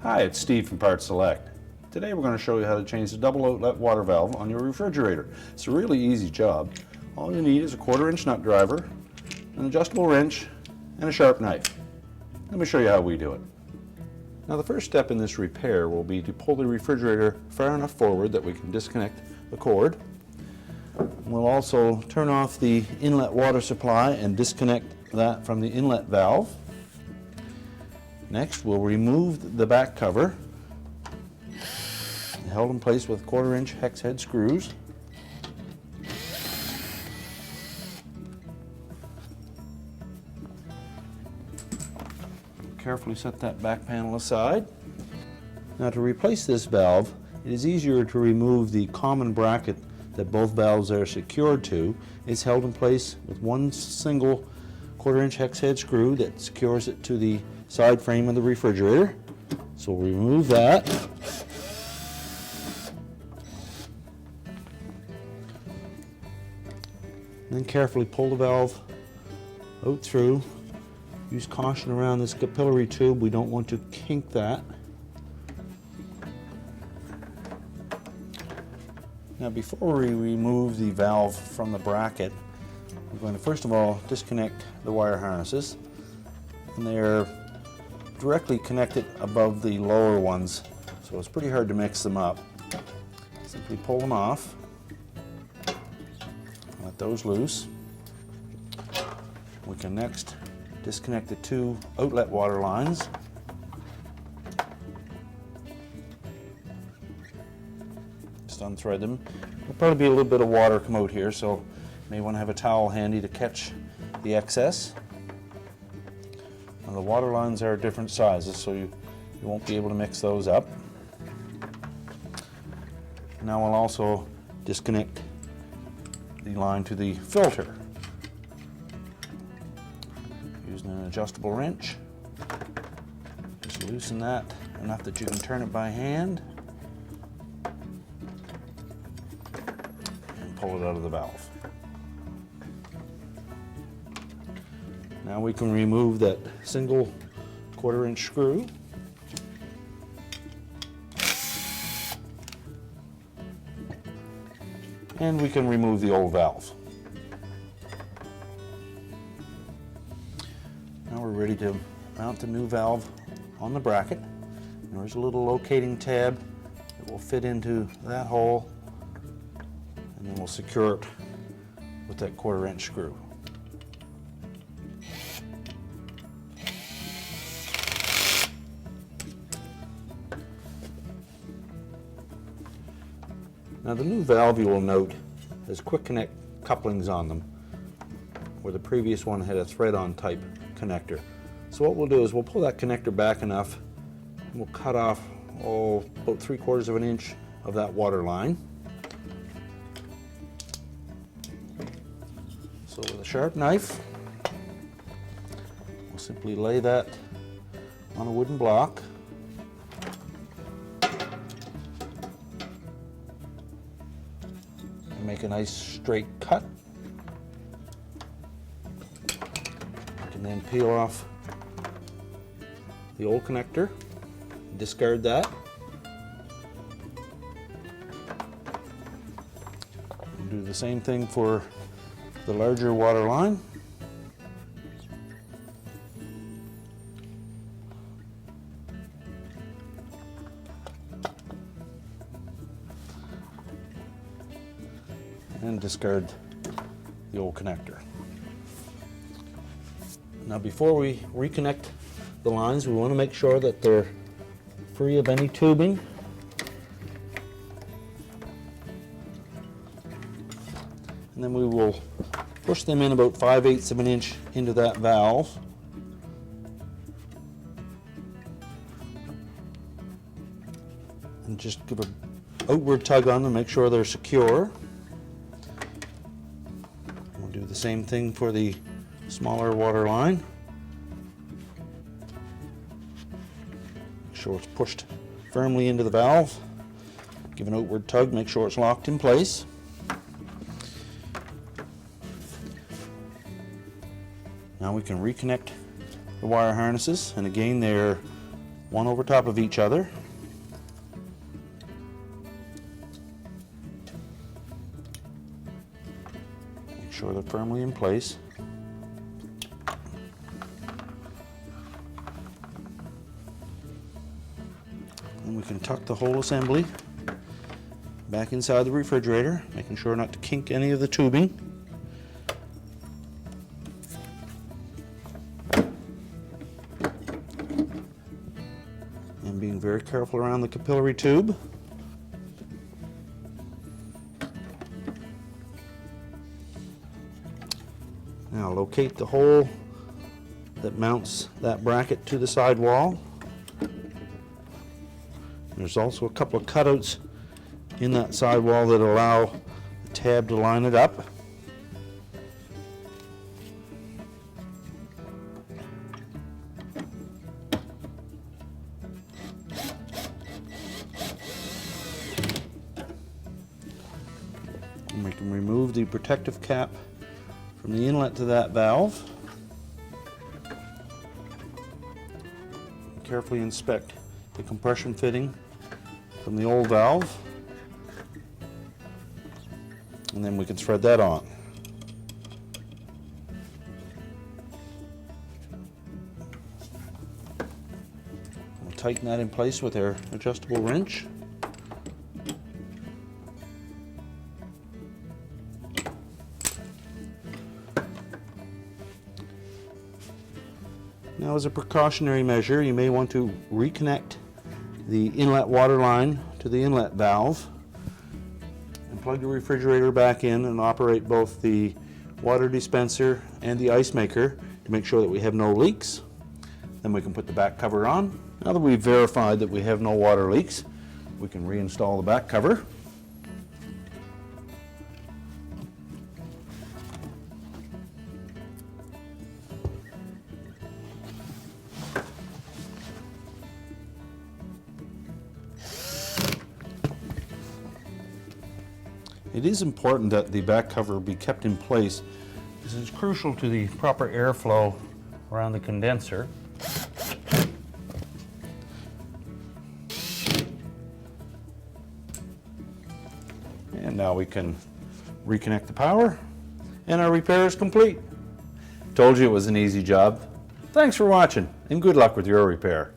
Hi, it's Steve from PartSelect. Today we're going to show you how to change the double outlet water valve on your refrigerator. It's a really easy job. All you need is a 1/4-inch nut driver, an adjustable wrench, and a sharp knife. Let me show you how we do it. Now the first step in this repair will be to pull the refrigerator far enough forward that we can disconnect the cord. We'll also turn off the inlet water supply and disconnect that from the inlet valve. Next, we'll remove the back cover, held in place with 1/4-inch hex head screws. Carefully set that back panel aside. Now to replace this valve, it is easier to remove the common bracket that both valves are secured to. It's held in place with one single 1/4-inch hex head screw that secures it to the side frame of the refrigerator. So we'll remove that. Then carefully pull the valve out through. Use caution around this capillary tube. We don't want to kink that. Now before we remove the valve from the bracket, we're going to first of all disconnect the wire harnesses. And they're directly connected above the lower ones, so it's pretty hard to mix them up. Simply pull them off. Let those loose. We can next disconnect the 2 outlet water lines. Just unthread them. There'll probably be a little bit of water come out here, so you may want to have a towel handy to catch the excess. Now the water lines are different sizes, so you won't be able to mix those up. Now we'll also disconnect the line to the filter. Using an adjustable wrench, just loosen that enough that you can turn it by hand and pull it out of the valve. Now we can remove that single 1/4-inch screw. And we can remove the old valve. Now we're ready to mount the new valve on the bracket. And there's a little locating tab that will fit into that hole, and then we'll secure it with that 1/4-inch screw. Now the new valve, you will note, has quick connect couplings on them, where the previous one had a thread-on type connector. So what we'll do is we'll pull that connector back enough, and we'll cut off about 3/4 of an inch of that water line. So with a sharp knife, we'll simply lay that on a wooden block. Make a nice straight cut. You can then peel off the old connector, discard that. And do the same thing for the larger water line. And discard the old connector. Now before we reconnect the lines, we want to make sure that they're free of any tubing. And then we will push them in about 5/8 of an inch into that valve. And just give an outward tug on them, make sure they're secure. Do the same thing for the smaller water line. Make sure it's pushed firmly into the valve. Give an outward tug, make sure it's locked in place. Now we can reconnect the wire harnesses, and again they're one over top of each other. Make sure they're firmly in place. And we can tuck the whole assembly back inside the refrigerator, making sure not to kink any of the tubing. And being very careful around the capillary tube. Now locate the hole that mounts that bracket to the sidewall. There's also a couple of cutouts in that sidewall that allow the tab to line it up. And we can remove the protective cap from the inlet to that valve. Carefully inspect the compression fitting from the old valve, and then we can thread that on. We'll tighten that in place with our adjustable wrench. Now, as a precautionary measure, you may want to reconnect the inlet water line to the inlet valve and plug the refrigerator back in and operate both the water dispenser and the ice maker to make sure that we have no leaks. Then we can put the back cover on. Now that we've verified that we have no water leaks, we can reinstall the back cover. It is important that the back cover be kept in place. This is crucial to the proper airflow around the condenser. And now we can reconnect the power, and our repair is complete. Told you it was an easy job. Thanks for watching, and good luck with your repair.